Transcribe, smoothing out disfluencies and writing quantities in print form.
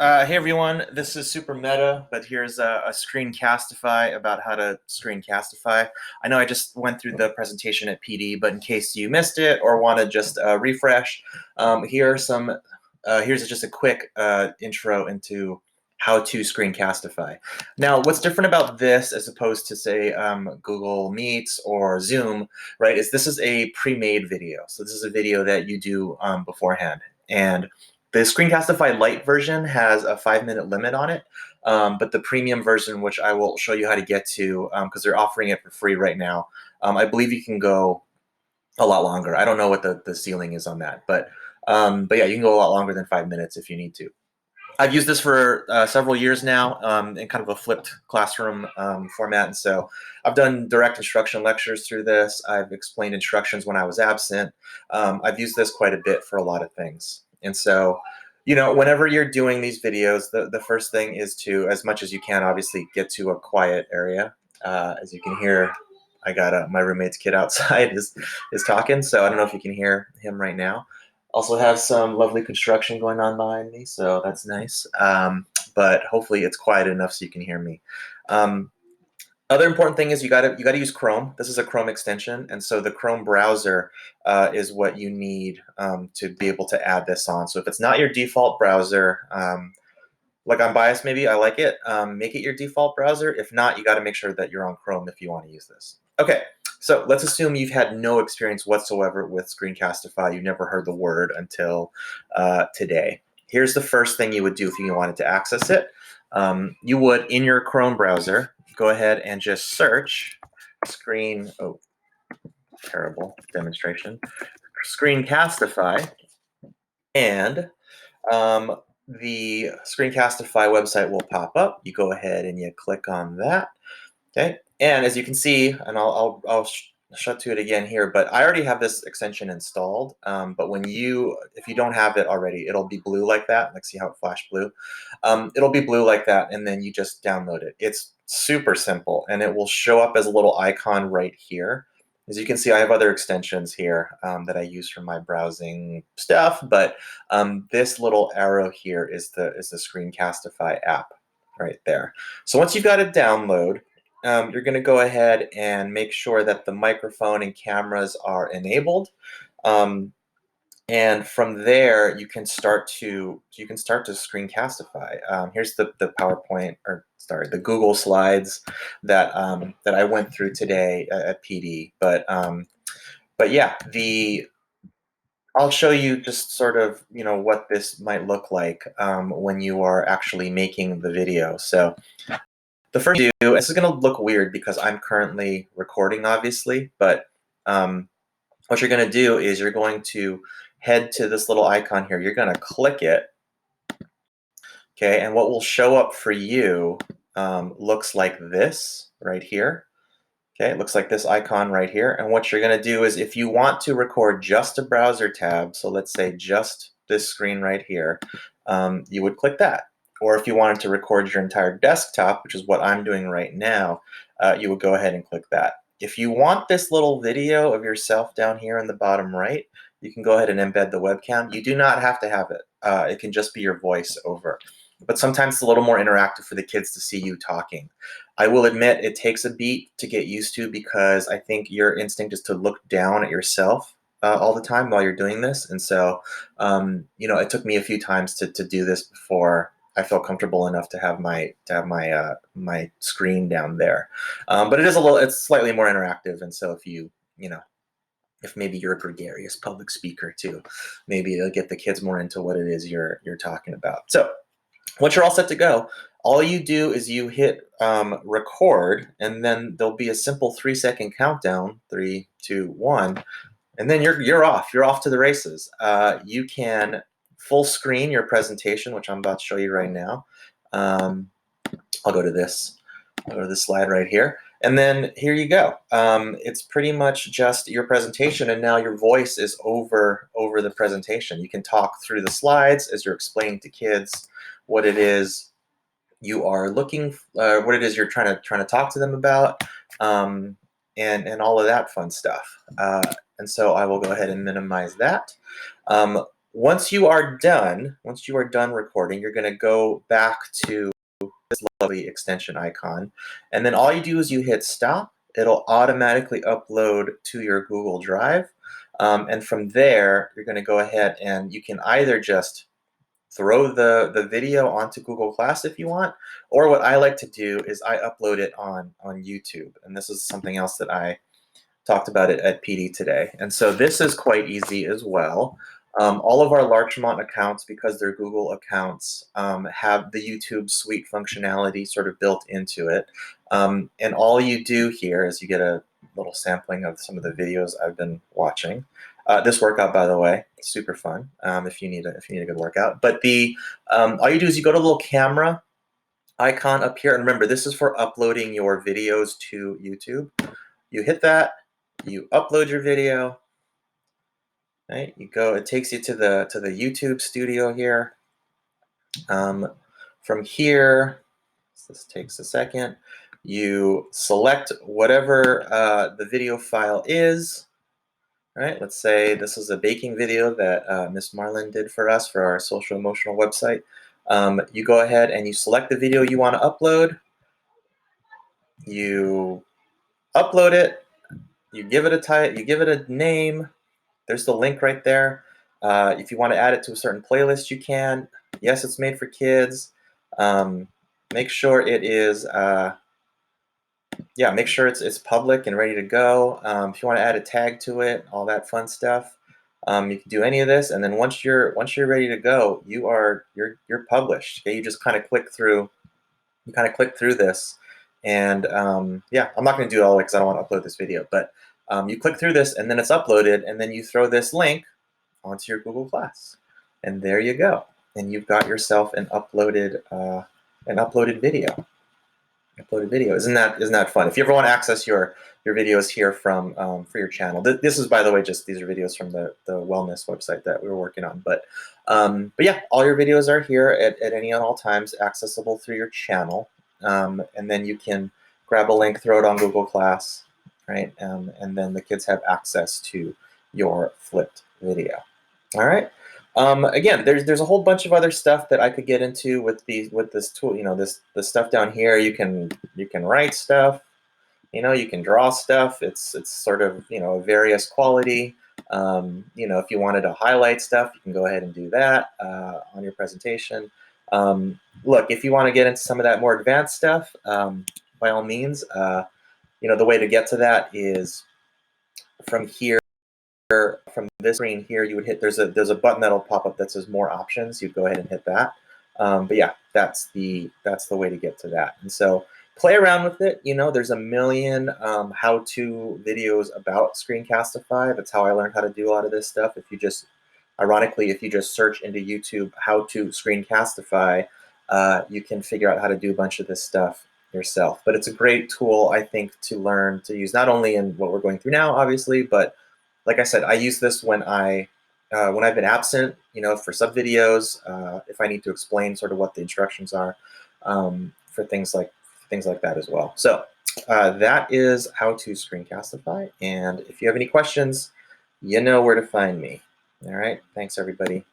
Hey everyone, this is super meta, but here's a Screencastify about how to Screencastify. I know I just went through the presentation at PD, but in case you missed it or want to just refresh, here are some. Here's just a quick intro into how to Screencastify. Now, what's different about this as opposed to say Google Meets or Zoom, right? Is this is a pre-made video, so this is a video that you do beforehand, and the Screencastify Lite version has a 5-minute limit on it, but the premium version, which I will show you how to get to, because they're offering it for free right now, I believe you can go a lot longer. I don't know what the ceiling is on that, but yeah, you can go a lot longer than 5 minutes if you need to. I've used this for several years now in kind of a flipped classroom format. And so I've done direct instruction lectures through this. I've explained instructions when I was absent. I've used this quite a bit for a lot of things. And so, whenever you're doing these videos, the first thing is to, as much as you can, obviously get to a quiet area. As you can hear, I got my roommate's kid outside is talking. So I don't know if you can hear him right now. Also have some lovely construction going on behind me, so that's nice. But hopefully it's quiet enough so you can hear me. Other important thing is you gotta use Chrome. This is a Chrome extension, and so the Chrome browser is what you need to be able to add this on. So if it's not your default browser, like I'm biased, maybe I like it. Make it your default browser. If not, you got to make sure that you're on Chrome if you want to use this. Okay, so let's assume you've had no experience whatsoever with Screencastify. You never heard the word until today. Here's the first thing you would do if you wanted to access it. You would, in your Chrome browser, go ahead and just search terrible demonstration, Screencastify, and the Screencastify website will pop up. You go ahead and you click on that. Okay, and as you can see, and I'll shut to it again here, but I already have this extension installed. But if you don't have it already, it'll be blue like that. Like, see how it flashed blue? It'll be blue like that, and then you just download it. It's super simple, and it will show up as a little icon right here. As you can see, I have other extensions here that I use for my browsing stuff, but this little arrow here is the Screencastify app right there. So once you've got it download, you're going to go ahead and make sure that the microphone and cameras are enabled. And from there, you can start to Screencastify. Here's the PowerPoint, or sorry, the Google Slides that that I went through today at PD. But yeah, I'll show you just sort of what this might look like when you are actually making the video. So the first thing you do, this is going to look weird because I'm currently recording, obviously, but what you're going to do is you're going to head to this little icon here. You're going to click it, okay? And what will show up for you looks like this right here. Okay, it looks like this icon right here. And what you're going to do is, if you want to record just a browser tab, so let's say just this screen right here, you would click that. Or if you wanted to record your entire desktop, which is what I'm doing right now, you would go ahead and click that. If you want this little video of yourself down here in the bottom right, you can go ahead and embed the webcam. You do not have to have it. It can just be your voice over. But sometimes it's a little more interactive for the kids to see you talking. I will admit it takes a beat to get used to, because I think your instinct is to look down at yourself all the time while you're doing this. And so, it took me a few times to do this before I felt comfortable enough to have my my screen down there. But it's slightly more interactive. And so if maybe you're a gregarious public speaker too, maybe it'll get the kids more into what it is you're talking about. So once you're all set to go, all you do is you hit record, and then there'll be a simple 3-second countdown, 3, 2, 1, and then you're off. You're off to the races. You can full screen your presentation, which I'm about to show you right now. I'll go to this. I'll go to this slide right here. And then here you go. It's pretty much just your presentation, and now your voice is over the presentation. You can talk through the slides as you're explaining to kids what it is you are looking, what it is you're trying to talk to them about, and all of that fun stuff. And so I will go ahead and minimize that. once you are done recording, you're going to go back to this lovely extension icon, and then all you do is you hit stop. It'll automatically upload to your Google Drive, and from there you're going to go ahead and you can either just throw the video onto Google Class if you want, or what I like to do is I upload it on YouTube, and this is something else that I talked about it at PD today. And so this is quite easy as well. All of our Larchmont accounts, because they're Google accounts, have the YouTube Suite functionality sort of built into it. And all you do here is you get a little sampling of some of the videos I've been watching. This workout, by the way, super fun if you need a good workout. But all you do is you go to the little camera icon up here, and remember, this is for uploading your videos to YouTube. You hit that, you upload your video, right? You go, it takes you to the YouTube studio here. From here, this takes a second. You select whatever the video file is. Right? Let's say this is a baking video that Miss Marlin did for us for our social emotional website. You go ahead and you select the video you want to upload. You upload it. You give it a type. You give it a name. There's the link right there. If you want to add it to a certain playlist, you can. Yes, it's made for kids. Make sure it is. Make sure it's public and ready to go. If you want to add a tag to it, all that fun stuff, you can do any of this. And then once you're ready to go, you're published. Okay, you just kind of click through. You kind of click through this, and I'm not going to do it all because I don't want to upload this video. But you click through this, and then it's uploaded, and then you throw this link onto your Google Class, and there you go. And you've got yourself an uploaded video. Isn't that fun? If you ever want to access your videos here from for your channel, this is, by the way, these are videos from the wellness website that we were working on. But yeah, all your videos are here at any and all times, accessible through your channel, and then you can grab a link, throw it on Google Class, right? And then the kids have access to your flipped video. All right. Again, there's a whole bunch of other stuff that I could get into with this tool. You know, the stuff down here. You can write stuff. You know, you can draw stuff. It's sort of, you know, various quality. You know, if you wanted to highlight stuff, you can go ahead and do that on your presentation. Look, if you want to get into some of that more advanced stuff, by all means, you know, the way to get to that is from here. From this screen here, you would hit, there's a button that'll pop up that says more options. You go ahead and hit that. But yeah, that's the way to get to that. And so play around with it. You know, there's a million how-to videos about Screencastify. That's how I learned how to do a lot of this stuff. Ironically, if you just search into YouTube how to Screencastify, you can figure out how to do a bunch of this stuff yourself. But it's a great tool, I think, to learn to use, not only in what we're going through now, obviously, but like I said, I use this when I've been absent, you know, for sub videos, if I need to explain sort of what the instructions are, for things like that as well. So that is how to Screencastify. And if you have any questions, you know where to find me. All right. Thanks, everybody.